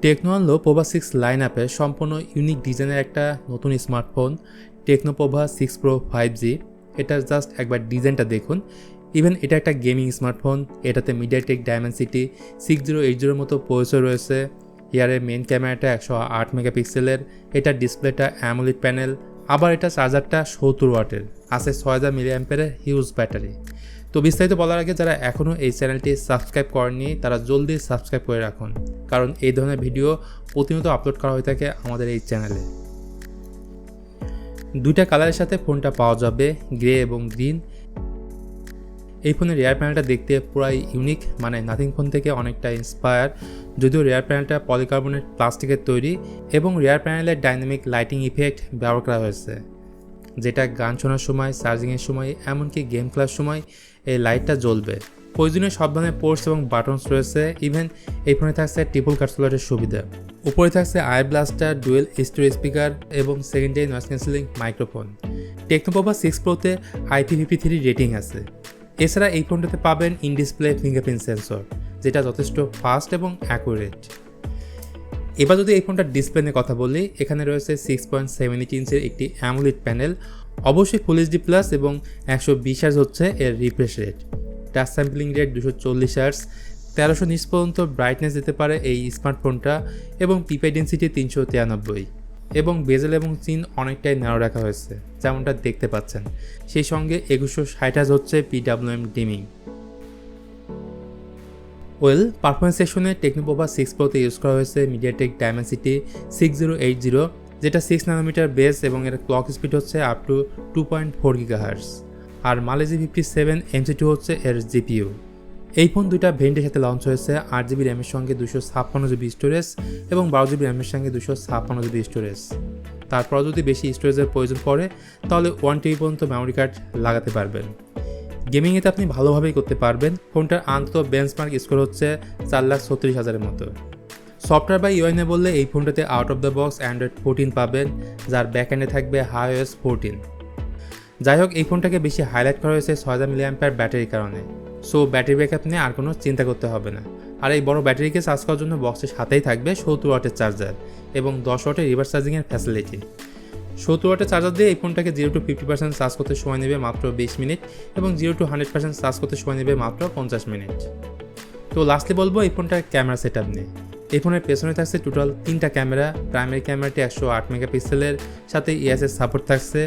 Techno Pova 6 line আপে সম্পূর্ণ unique ডিজাইনের একটা নতুন smartphone techno Pova 6 pro 5G। এটার জাস্ট একবার ডিজাইনটা দেখুন। ইভেন এটা একটা গেমিং স্মার্টফোন, এটাতে মিডিয়াটেক ডায়মেনসিটি 6080 মতো প্রসেসর রয়েছে। ইয়ারের মেন ক্যামেরাটা 108 মেগাপিক্সেলের, এটার ডিসপ্লেটা অ্যামোলেড প্যানেল, আবার এটা চার্জারটা 70 ওয়াটের, আছে 6000 মিলিঅ্যাম্পিয়ারের হিউজ ব্যাটারি। তো বিস্তারিত বলার আগে যারা এখনও এই চ্যানেলটি সাবস্ক্রাইব করেননি তারা জলদি সাবস্ক্রাইব করে রাখুন, কারণ এই ধরনের ভিডিও প্রতিনিয়ত আপলোড করা হয়ে থাকে আমাদের এই চ্যানেলে। দুইটা কালারের সাথে ফোনটা পাওয়া যাবে, গ্রে এবং গ্রিন। এই ফোনের রেয়ার প্যানেলটা দেখতে পুরাই ইউনিক, মানে নাথিং ফোন থেকে অনেকটা ইন্সপায়ার। যদিও রেয়ার প্যানেলটা পলিকার্বনেট প্লাস্টিকের তৈরি এবং রেয়ার প্যানেলের ডাইনামিক লাইটিং ইফেক্ট ব্যবহার করা হয়েছে, যেটা গান শোনার সময়, চার্জিংয়ের সময়, এমনকি গেম খেলার সময় এই লাইটটা জ্বলবে। প্রয়োজনীয় সব ধরনের পোর্টস এবং বাটনস রয়েছে। ইভেন এই ফোনে থাকছে ট্রিপল ক্যাপসুলেটের সুবিধা। উপরে থাকছে AI blaster, dual storage speaker এবং secondary noise cancelling microphone. Tecno Pova 6 প্রোতে IP53 রেটিং আছে। এছাড়া এই ফোনটাতে পাবেন ইন ডিসপ্লে ফিঙ্গারপ্রিন্ট সেন্সর, যেটা যথেষ্ট ফাস্ট এবং অ্যাকুরেট। এবার যদি এই ফোনটার ডিসপ্লে নিয়ে কথা বলি, এখানে রয়েছে 6.78 ইঞ্চের একটি অ্যামোলেড প্যানেল, অবশ্যই ফুল এইচডি প্লাস এবং 120 হার্জ হচ্ছে এর refresh rate. Touch sampling rate 240 hertz, 1300 nits পর্যন্ত ব্রাইটনেস দিতে পারে এই স্মার্টফোনটা, এবং পিপাই ডেন্সিটি 393, এবং বেজেল এবং চিন অনেকটাই ন্যারো রাখা হয়েছে যেমনটা দেখতে পাচ্ছেন। সেই সঙ্গে 2160 হার্জ হচ্ছে PWM ডিমিং। পারফরমেন্স সেকশনে টেকনো পোভা 6 প্রোতে ইউজ করা হয়েছে মিডিয়াটেক ডায়মেনসিটি 6080, যেটা 6 ন্যানোমিটার বেস এবং এর ক্লক স্পিড হচ্ছে আপ টু 2.4 GHz। আর মালেজি 57 MC2 হচ্ছে এর জিপিইউ। এই ফোন দুইটা ভেরিয়েন্টের সাথে লঞ্চ হয়েছে, 8GB র্যামের সঙ্গে 256GB স্টোরেজ এবং 12GB র্যামের সঙ্গে 256GB স্টোরেজ। তারপর যদি বেশি স্টোরেজের প্রয়োজন পড়ে তাহলে 1TB পর্যন্ত মেমোরি কার্ড লাগাতে পারবেন। গেমিংয়েতে আপনি ভালোভাবেই করতে পারবেন। ফোনটার আন্তত বেঞ্চমার্ক স্কোর হচ্ছে 4,36,000-এর মতো। সফটওয়্যার বা ইউআই নিয়ে বললে এই ফোনটাতে out of the box Android 14 পাবেন, যার ব্যাকএন্ডে থাকবে iOS 14। যাই হোক, এই ফোনটাকে বেশি হাইলাইট করা হয়েছে 6000 মিলিঅ্যাম্পিয়ার ব্যাটারির কারণে। সো ব্যাটারি ব্যাকআপ নিয়ে আর কোনো চিন্তা করতে হবে না। আর এই বড় ব্যাটারিকে চার্জ করার জন্য বক্সের সাথেই থাকবে 70 ওয়াটের চার্জার এবং 10 ওয়াটের রিভার্স চার্জিংয়ের ফ্যাসিলিটি। 70 ওয়াটের চার্জার দিয়ে এই ফোনটাকে 0 to 50% চার্জ করতে সময় নেবে মাত্র 20 মিনিট এবং 0 to 100% চার্জ করতে সময় নেবে মাত্র 50 মিনিট। তো লাস্টলি বলবো এই ফোনটার ক্যামেরা সেটআপ নিয়ে। এই ফোনের পেছনে থাকছে টোটাল 3টা ক্যামেরা। প্রাইমারি ক্যামেরাটি 108 মেগাপিক্সেলের সাথে EOS সাপোর্ট থাকছে,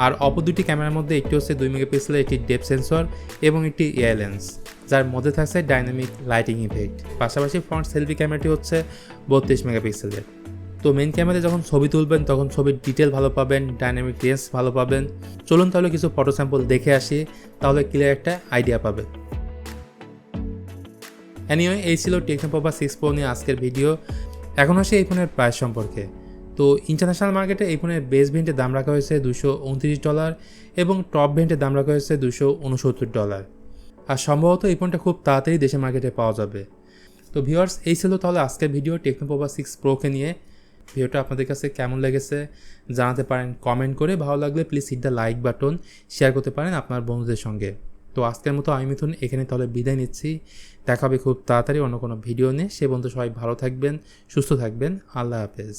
আর অপর দুটি ক্যামেরার মধ্যে একটি হচ্ছে 2 মেগাপিক্সেলের একটি ডেপথ সেন্সর এবং একটি এআই লেন্স, যার মধ্যে থাকছে ডাইনামিক লাইটিং ইফেক্ট। পাশাপাশি ফ্রন্ট সেলফি ক্যামেরাটি হচ্ছে 32 মেগাপিক্সেলের। তো মেন ক্যামেরাতে যখন ছবি তুলবেন তখন ছবির ডিটেল ভালো পাবেন, ডাইনামিক রেঞ্জ ভালো পাবেন। চলুন তাহলে কিছু ফটো স্যাম্পল দেখে আসি, তাহলে ক্লিয়ার একটা আইডিয়া পাবেন। এনিওয়ে, এই ছিল টেকনো পোভা 6 প্রো নিয়ে আজকের ভিডিও। এখন আসি এই ফোনের প্রাইস সম্পর্কে। তো ইন্টারন্যাশনাল মার্কেটে এই ফোনের বেস ভেরিয়েন্টের দাম রাখা হয়েছে $229 এবং টপ ভেরিয়েন্টের দাম রাখা হয়েছে $269। আর সম্ভবত এই ফোনটা খুব তাড়াতাড়ি দেশের মার্কেটে পাওয়া যাবে। তো ভিউয়ার্স, এই ছিল তাহলে আজকের ভিডিও টেকনো পোভা 6 প্রোকে নিয়ে। ভিডিওটা আপনাদের কাছে কেমন লেগেছে জানাতে পারেন কমেন্ট করে। ভালো লাগলে please hit the like button, share করতে পারেন আপনার বন্ধুদের সঙ্গে। তো আজকের মতো আমি মিথুন এখানে তাহলে বিদায় নিচ্ছি। দেখা হবে খুব তাড়াতাড়ি অন্য কোনো ভিডিও নিয়ে। সে পর্যন্ত সবাই ভালো থাকবেন, সুস্থ থাকবেন। আল্লাহ হাফেজ।